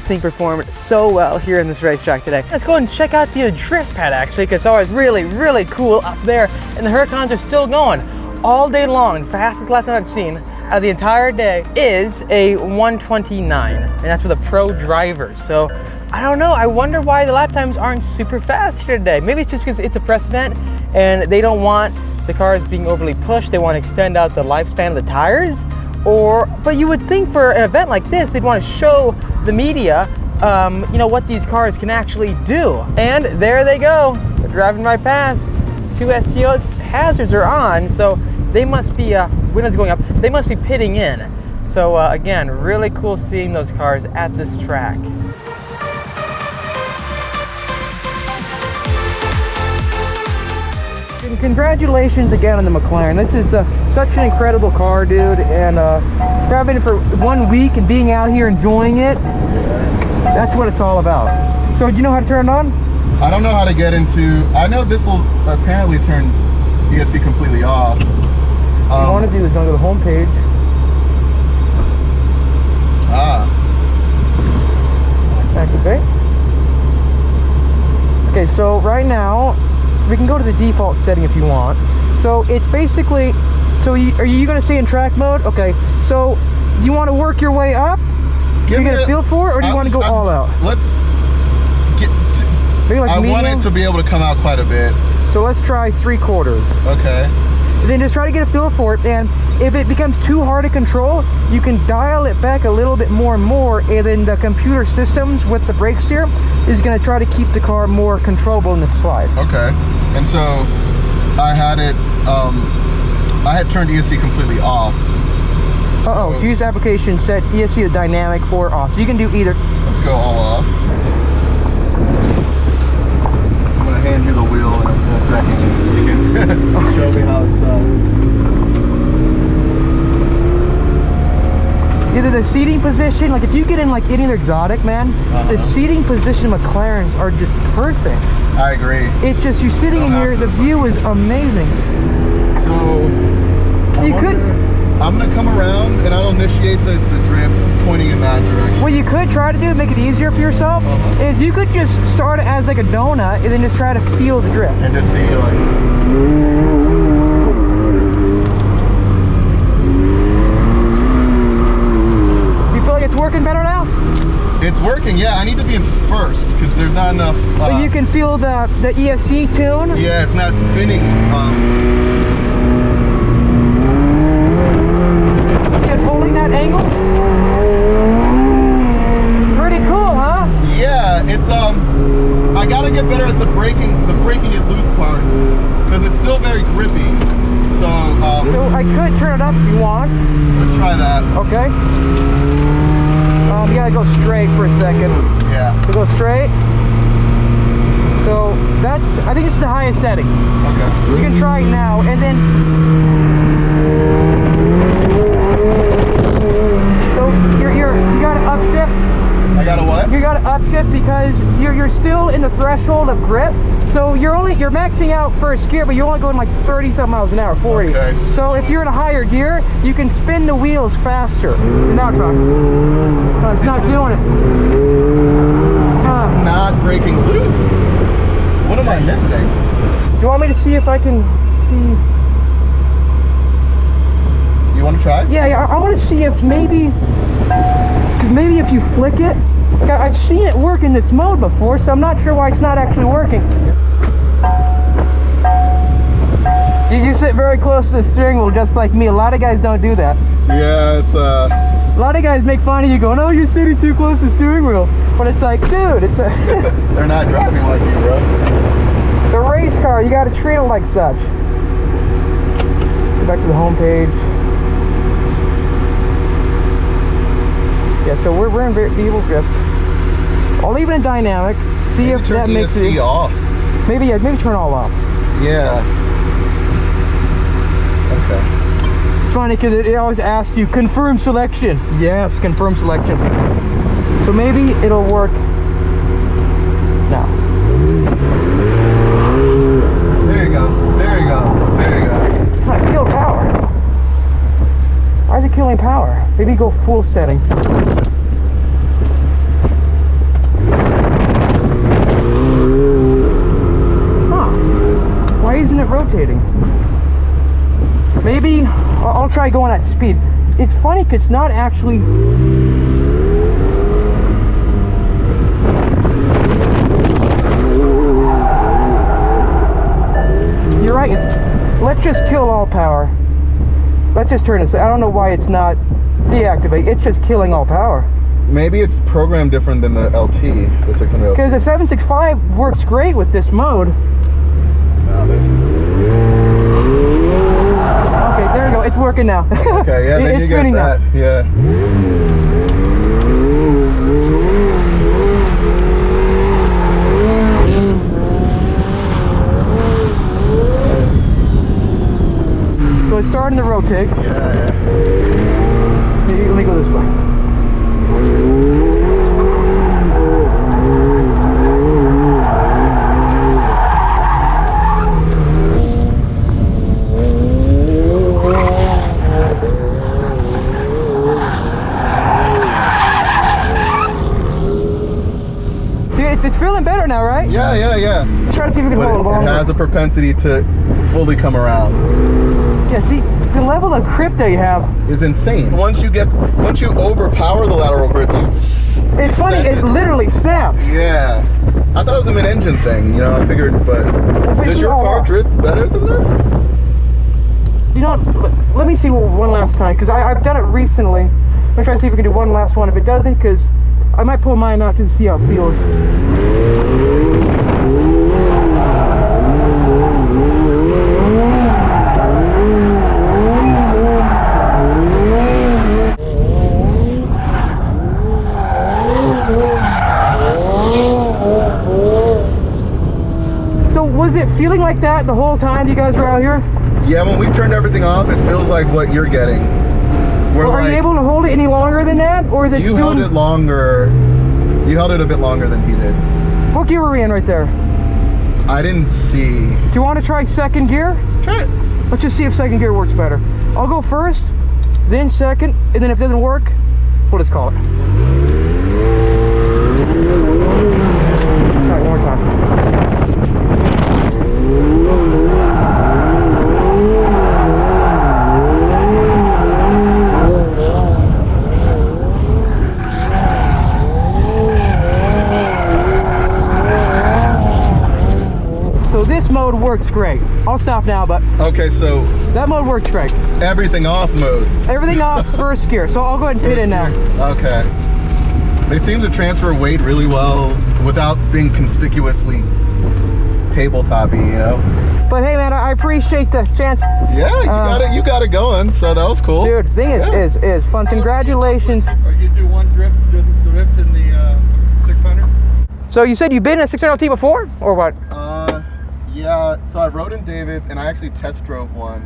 this thing performed so well here in this racetrack today. Let's go and check out the drift pad actually, because it's always really, really cool up there, and the Huracans are still going all day long. The fastest lap time I've seen out of the entire day is a 129, and that's with a pro driver. So I don't know, I wonder why the lap times aren't super fast here today. Maybe it's just because it's a press event and they don't want the cars being overly pushed. They want to extend out the lifespan of the tires. But you would think for an event like this, they'd want to show the media, you know, what these cars can actually do. And there they go, they're driving right past. 2 STOs, hazards are on, so they must be, windows going up, they must be pitting in. So again, really cool seeing those cars at this track. And congratulations again on the Mclaren. This is such an incredible car, dude, and driving it for 1 week and being out here enjoying it, that's what it's all about. So do you know how to turn it on? I don't know how to get into, I know this will apparently turn ESC completely off. What you want to do is go to the home page. Activate. Okay, so right now we can go to the default setting if you want. So it's basically, so are you going to stay in track mode? Okay, so you want to work your way up? Do you get a feel for it, or do you want to go all out? Let's get to, like I want it to be able to come out quite a bit. So let's try 3/4. Okay. And then just try to get a feel for it, and if it becomes too hard to control, you can dial it back a little bit more and more, and then the computer systems with the brake steer is going to try to keep the car more controllable in its slide. Okay. And so I had it, I had turned ESC completely off. So choose application, set ESC to dynamic or off. So you can do either. Let's go all off. I'm going to hand you the wheel in a second. You can show me how it's done. Either the seating position, like if you get in like any other exotic, man, the seating position McLarens are just perfect. I agree. It's just, you're sitting in here, the view is amazing. So you could... I'm going to come around and I'll initiate the drift pointing in that direction. What you could try to do to make it easier for yourself is you could just start it as like a donut and then just try to feel the drift. And just see like... You feel like it's working better now? It's working, yeah. I need to be in first because there's not enough... but you can feel the ESC tune? Yeah, it's not spinning. Holding that angle? Pretty cool, huh? Yeah, it's I gotta get better at the breaking it loose part because it's still very grippy. So so I could turn it up if you want. Let's try that. Okay. You gotta go straight for a second. Yeah. So go straight. So that's, I think it's the highest setting. Okay. You can try it now, and then you got to upshift. I got to what? You got to upshift because you're still in the threshold of grip. So you're maxing out first gear, but you're only going like 30-something miles an hour, 40. Okay. So if you're in a higher gear, you can spin the wheels faster. Now try. No, it's not doing it. It's not breaking loose. What am I missing? Do you want me to see if I can see? You want to try? Yeah, I want to see if maybe, because maybe if you flick it, I've seen it work in this mode before, so I'm not sure why it's not actually working. You sit very close to the steering wheel, just like me. A lot of guys don't do that. Yeah, it's a lot of guys make fun of you going, oh, you're sitting too close to the steering wheel. But it's like, dude, it's a... They're not driving like you, bro. It's a race car. You got to treat it like such. Go back to the home page. Yeah, so we're in vehicle drift. I'll leave it in dynamic. See if that makes it off. Maybe turn it all off. Yeah. Okay. It's funny because it always asks you confirm selection. Yes, confirm selection. So maybe it'll work now. There you go. There you go. There you go. It's gonna kill power. Why is it killing power? Maybe go full setting. I'll try going at speed. It's funny because it's not actually. You're right. Let's just kill all power. Let's just turn this. I don't know why it's not deactivate. It's just killing all power. Maybe it's programmed different than the LT, the 600 LT. Because the 765 works great with this mode. No, this is. Okay, there we go. It's working now. Okay, yeah, then it's you get that. now. Yeah. So it's starting to rotate. Yeah. Let me go this way. It's feeling better now, right? Yeah. Let's try to see if we can hold it longer. It has a propensity to fully come around. Yeah, see, the level of grip that you have is insane. Once you overpower the lateral grip, it's funny, it literally snaps. Yeah. I thought it was a mid-engine thing, I figured, but does your car drift better than this? Let me see one last time, because I've done it recently. I'm gonna try to see if we can do one last one. If it doesn't, because I might pull mine out just to see how it feels. So was it feeling like that the whole time you guys were out here? Yeah, when we turned everything off, it feels like what you're getting. Are you able to hold it any longer than that, or is it? You held it longer. You held it a bit longer than he did. What gear were we in right there? I didn't see. Do you want to try second gear? Try it. Let's just see if second gear works better. I'll go first, then second, and then if it doesn't work, we'll just call it. Try it one more time. So this mode works great. I'll stop now, but okay, so that mode works great. Everything off mode. Everything off first gear. So I'll go ahead and pit in now. Okay. It seems to transfer weight really well without being conspicuously tabletopy, But hey, man, I appreciate the chance. Yeah, you got it going. So that was cool. Dude, thing is fun. Congratulations. Are you gonna do one drift in the 600? So you said you've been in a 600 LT before, or what? Yeah, so I rode in David's and I actually test drove one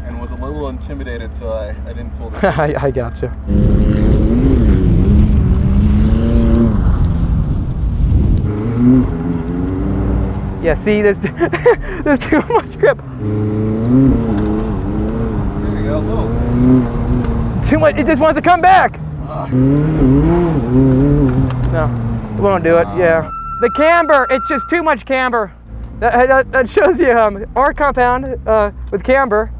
and was a little intimidated, so I didn't pull the I gotcha. Yeah, see, there's too much grip. There you go, a little bit. Too much, it just wants to come back. No, it won't do it, yeah. The camber, it's just too much camber. That shows you R compound with camber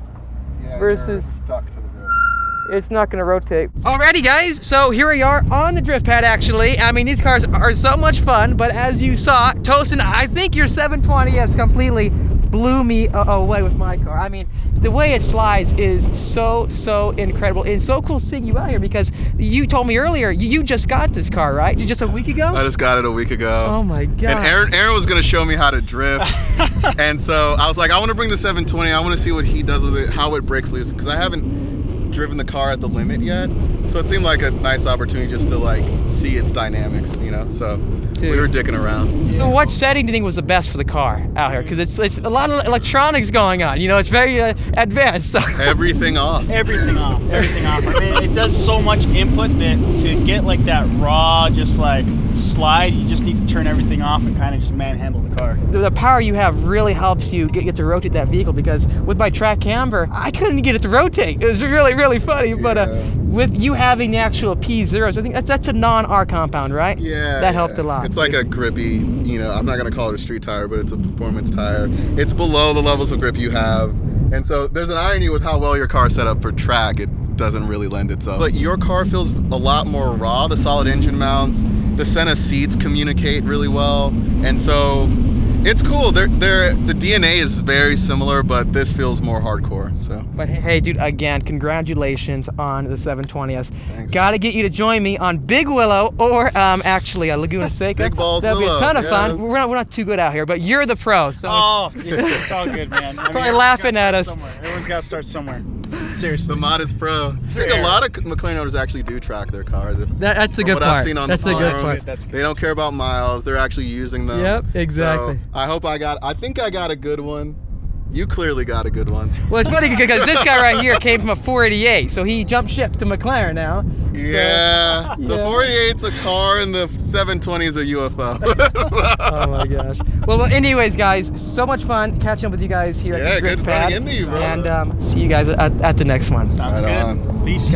versus stuck to the road. It's not going to rotate. Alrighty guys, so here we are on the drift pad actually. I mean, these cars are so much fun, but as you saw, Tosin, I think your 720 has completely blew me away with my car. I mean, the way it slides is so incredible. And so cool seeing you out here because you told me earlier, you just got this car, right? Just a week ago? I just got it a week ago. Oh my God. And Aaron was gonna show me how to drift. And so I was like, I wanna bring the 720, I wanna see what he does with it, how it breaks loose, because I haven't driven the car at the limit yet. So it seemed like a nice opportunity just to like see its dynamics, so. Dude. We were dicking around. So what setting do you think was the best for the car out here? Because it's a lot of electronics going on. It's very advanced. So. Everything off. Everything off. Everything off. I mean, it does so much input that to get like that raw, just like slide, you just need to turn everything off and kind of just manhandle the car. The power you have really helps you get to rotate that vehicle, because with my track camber, I couldn't get it to rotate. It was really funny. But with you having the actual P0s, I think that's a non-R compound, right? Yeah. That helped a lot. It's like a grippy, I'm not gonna call it a street tire, but it's a performance tire. It's below the levels of grip you have, And so there's an irony with how well your car is set up for track. It doesn't really lend itself. But your car feels a lot more raw. The solid engine mounts, the center seats communicate really well. And so it's cool. The DNA is very similar, but this feels more hardcore. So. But hey, dude, again, congratulations on the 720S. Thanks. Gotta get you to join me on Big Willow or actually a Laguna Seca. Big Balls That'll Willow. be a ton of fun. Yeah. We're not too good out here, but you're the pro. So it's all good, man. I mean, Probably laughing at us. Everyone's got to start somewhere. Seriously. The mod is pro. I think a lot of McLaren owners actually do track their cars. That's a good what part. I've seen on That's the a good forums, part. they don't care about miles. They're actually using them. Yep, exactly. So I hope I think I got a good one. You clearly got a good one. Well, it's funny because this guy right here came from a 488, so he jumped ship to McLaren now. Yeah, the 488's a car and the 720 is a UFO. Oh my gosh. Well, anyways, guys, so much fun catching up with you guys here at the Yeah, Drift good Pad. running into you, bro. And see you guys at the next one. Sounds Right good. on. Peace.